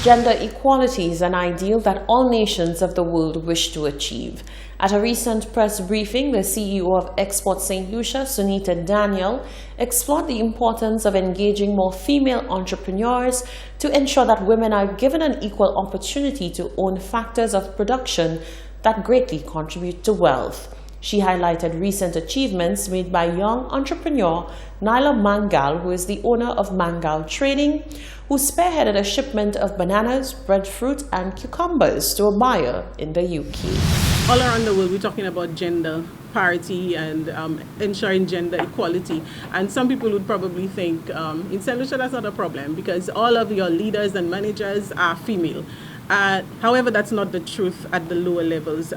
Gender equality is an ideal that all nations of the world wish to achieve. At a recent press briefing, the CEO of Export St. Lucia, Sunita Daniel, explored the importance of engaging more female entrepreneurs to ensure that women are given an equal opportunity to own factors of production that greatly contribute to wealth. She highlighted recent achievements made by young entrepreneur Nyla Mangal, who is the owner of Mangal Trading, who spearheaded a shipment of bananas, breadfruit and cucumbers to a buyer in the UK. All around the world, we're talking about gender parity and ensuring gender equality. And some people would probably think in St. Lucia that's not a problem because all of your leaders and managers are female. However, that's not the truth at the lower levels.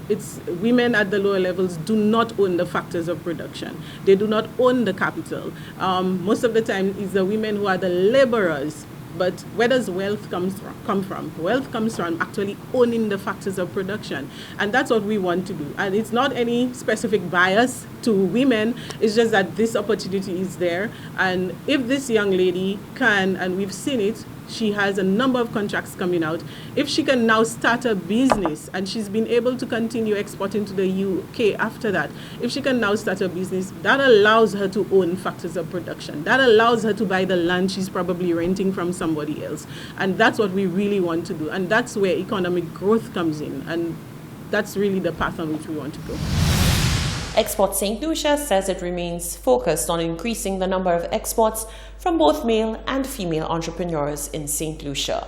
It's women at the lower levels do not own the factors of production. They do not own the capital. Most of the time, it's the women who are the laborers. But where does wealth come from? Wealth comes from actually owning the factors of production. And that's what we want to do. And it's not any specific bias to women. It's just that this opportunity is there. And if this young lady can, and we've seen it, she has a number of contracts coming out. If she can now start a business and she's been able to continue exporting to the UK after that, if she can now start a business, that allows her to own factors of production. That allows her to buy the land she's probably renting from somebody else. And that's what we really want to do. And that's where economic growth comes in. And that's really the path on which we want to go. Export St. Lucia says it remains focused on increasing the number of exports from both male and female entrepreneurs in St. Lucia.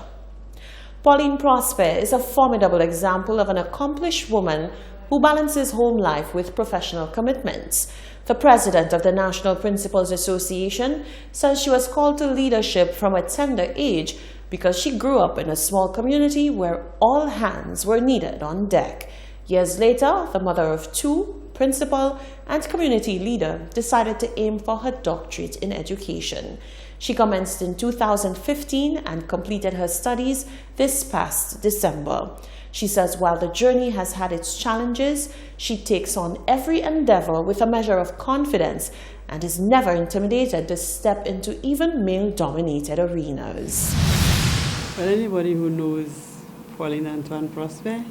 Pauline Prosper is a formidable example of an accomplished woman who balances home life with professional commitments. The president of the National Principals Association says she was called to leadership from a tender age because she grew up in a small community where all hands were needed on deck. Years later, the mother of two, principal and community leader, decided to aim for her doctorate in education. She commenced in 2015 and completed her studies this past December. She says while the journey has had its challenges, she takes on every endeavor with a measure of confidence and is never intimidated to step into even male-dominated arenas. Well, anybody who knows Pauline Antoine Prosper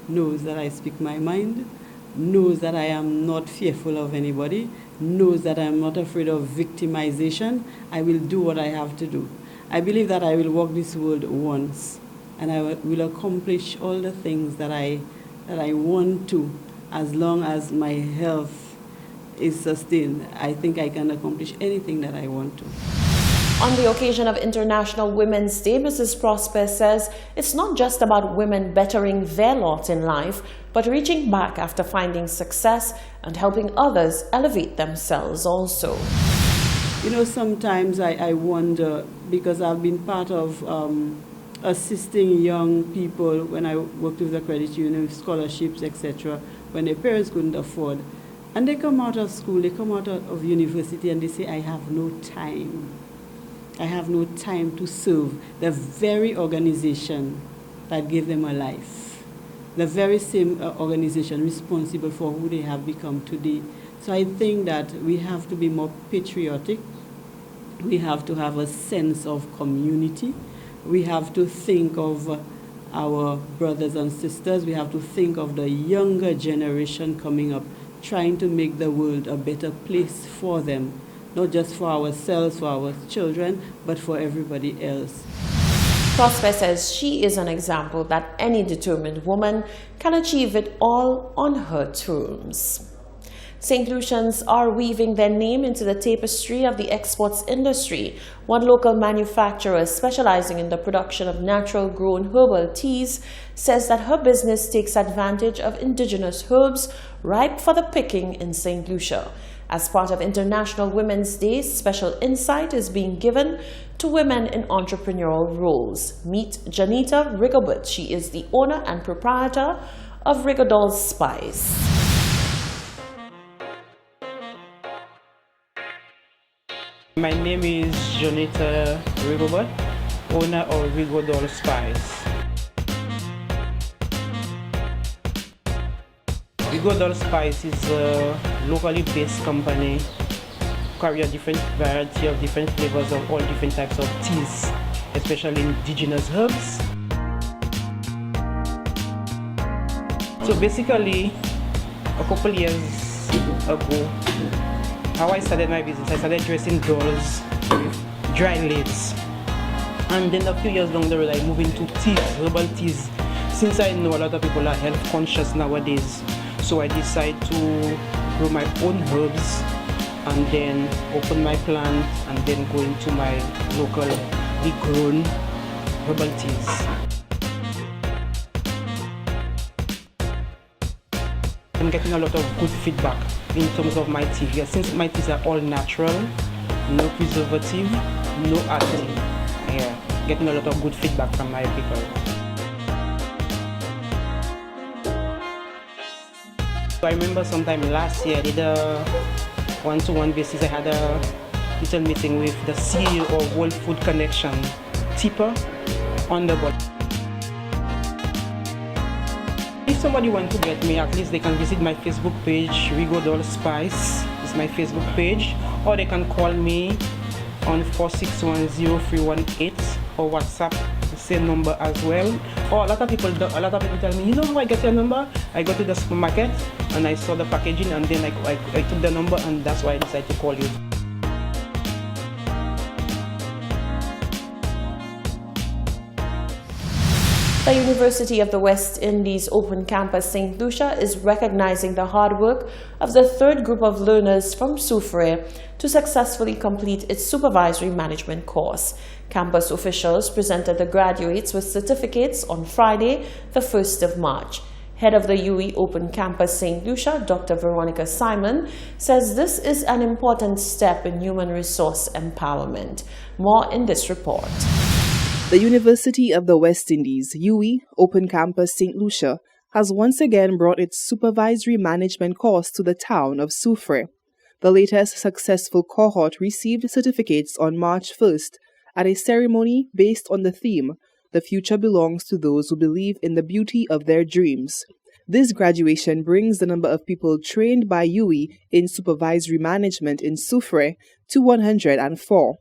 knows that I speak my mind, knows that I am not fearful of anybody, knows that I am not afraid of victimization. I will do what I have to do. I believe that I will walk this world once, and I will accomplish all the things that I want to, as long as my health is sustained. I think I can accomplish anything that I want to. On the occasion of International Women's Day, Mrs. Prosper says it's not just about women bettering their lot in life, but reaching back after finding success and helping others elevate themselves also. You know, sometimes I wonder, because I've been part of assisting young people when I worked with the credit union, scholarships, etc., when their parents couldn't afford. And they come out of school, they come out of university, and they say, I have no time. I have no time to serve the very organization that gave them a life, the very same organization responsible for who they have become today. So I think that we have to be more patriotic. We have to have a sense of community. We have to think of our brothers and sisters. We have to think of the younger generation coming up, trying to make the world a better place for them. Not just for ourselves, for our children, but for everybody else. Prosper says she is an example that any determined woman can achieve it all on her terms. St. Lucians are weaving their name into the tapestry of the exports industry. One local manufacturer specializing in the production of natural-grown herbal teas says that her business takes advantage of indigenous herbs ripe for the picking in St. Lucia. As part of International Women's Day, special insight is being given to women in entrepreneurial roles. Meet Janita Rigobert. She is the owner and proprietor of Rigodol's Spice. My name is Janita Rigobert, owner of Rigodol's Spice. Rigodol's Spice is a locally based company, carry a different variety of different flavors of all different types of teas. especially indigenous herbs. So basically, a couple years ago, how I started my business, I started dressing dolls with dry leaves. And then a few years down the road, I moved into teas, herbal teas. Since I know a lot of people are health conscious nowadays, so I decided to grow my own herbs and then open my plant and then go into my locally grown herbal teas. I'm getting a lot of good feedback in terms of my tea. Yeah, since my teas are all natural, no preservative, no additive. Yeah, getting a lot of good feedback from my people. So I remember sometime last year I did a one-to-one basis. I had a little meeting with the CEO of World Food Connection, Tipper, on the board. If somebody wants to get me, at least they can visit my Facebook page, Rigo Doll Spice is my Facebook page, or they can call me on 4610318 or WhatsApp, the same number as well. Or a lot of people tell me, you know how I get your number? I go to the supermarket and I saw the packaging and then I took the number and that's why I decided to call you. The University of the West Indies Open Campus St. Lucia is recognizing the hard work of the third group of learners from Soufrière to successfully complete its supervisory management course. Campus officials presented the graduates with certificates on Friday, the 1st of March. Head of the UE Open Campus St. Lucia, Dr. Veronica Simon, says this is an important step in human resource empowerment. More in this report. The University of the West Indies, UE, Open Campus St. Lucia, has once again brought its supervisory management course to the town of Soufrière. The latest successful cohort received certificates on March 1st at a ceremony based on the theme, "The future belongs to those who believe in the beauty of their dreams." This graduation brings the number of people trained by UE in supervisory management in Soufrière to 104.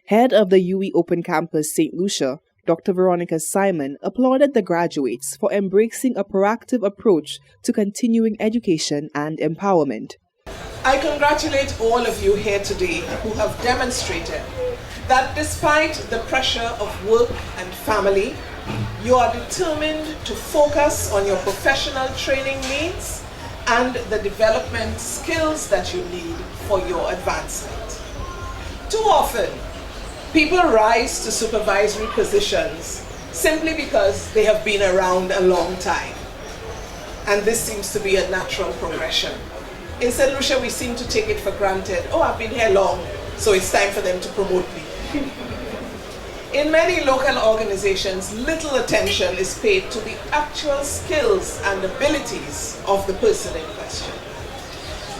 Head of the UE Open Campus St. Lucia, Dr. Veronica Simon, applauded the graduates for embracing a proactive approach to continuing education and empowerment. I congratulate all of you here today who have demonstrated that despite the pressure of work and family, you are determined to focus on your professional training needs and the development skills that you need for your advancement. Too often, people rise to supervisory positions simply because they have been around a long time. And this seems to be a natural progression. In St. Lucia, we seem to take it for granted. Oh, I've been here long, so it's time for them to promote me. In many local organizations, little attention is paid to the actual skills and abilities of the person in question.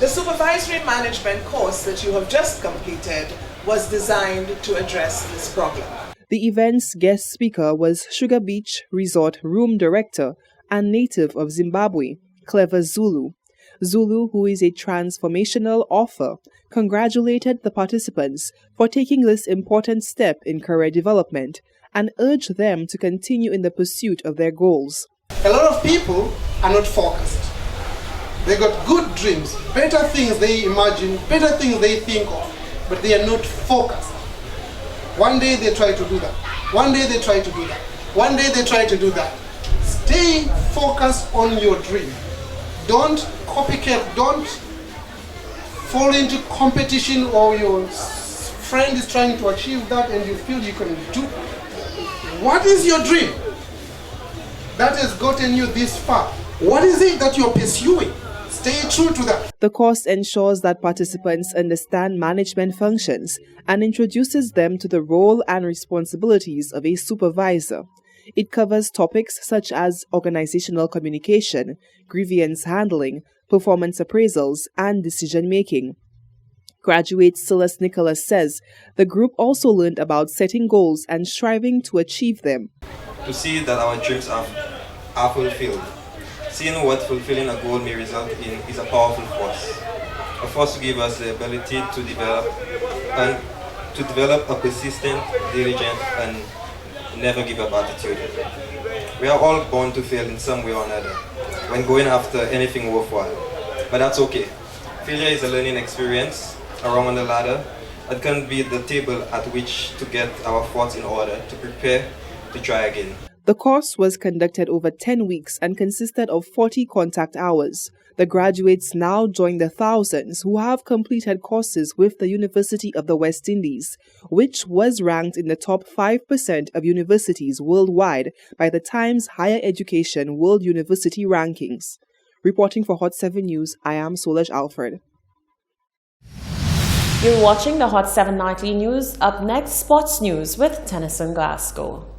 The supervisory management course that you have just completed was designed to address this problem. The event's guest speaker was Sugar Beach Resort Room Director and native of Zimbabwe, Clever Zulu. Zulu, who is a transformational author, congratulated the participants for taking this important step in career development and urged them to continue in the pursuit of their goals. A lot of people are not focused. They got good dreams, better things they imagine, better things they think of, but they are not focused. One day they try to do that. One day they try to do that. One day they try to do that. Stay focused on your dream. Don't copycat, don't fall into competition or your friend is trying to achieve that and you feel you can do. What is your dream that has gotten you this far? What is it that you're pursuing? Stay true to that. The course ensures that participants understand management functions and introduces them to the role and responsibilities of a supervisor. It covers topics such as organizational communication, grievance handling, performance appraisals, and decision-making. Graduate Silas Nicholas says the group also learned about setting goals and striving to achieve them. To see that our dreams are fulfilled. Seeing what fulfilling a goal may result in is a powerful force. A force to give us the ability to develop a persistent, diligent, and never give up attitude. We are all born to fail in some way or another when going after anything worthwhile, but that's okay. Failure is a learning experience, a rung on the ladder, that can be the table at which to get our thoughts in order to prepare to try again. The course was conducted over 10 weeks and consisted of 40 contact hours. The graduates now join the thousands who have completed courses with the University of the West Indies, which was ranked in the top 5% of universities worldwide by the Times Higher Education World University Rankings. Reporting for Hot 7 News, I am Solaj Alfred. You're watching the Hot 7 Nightly News. Up next, sports news with Tennyson Glasgow.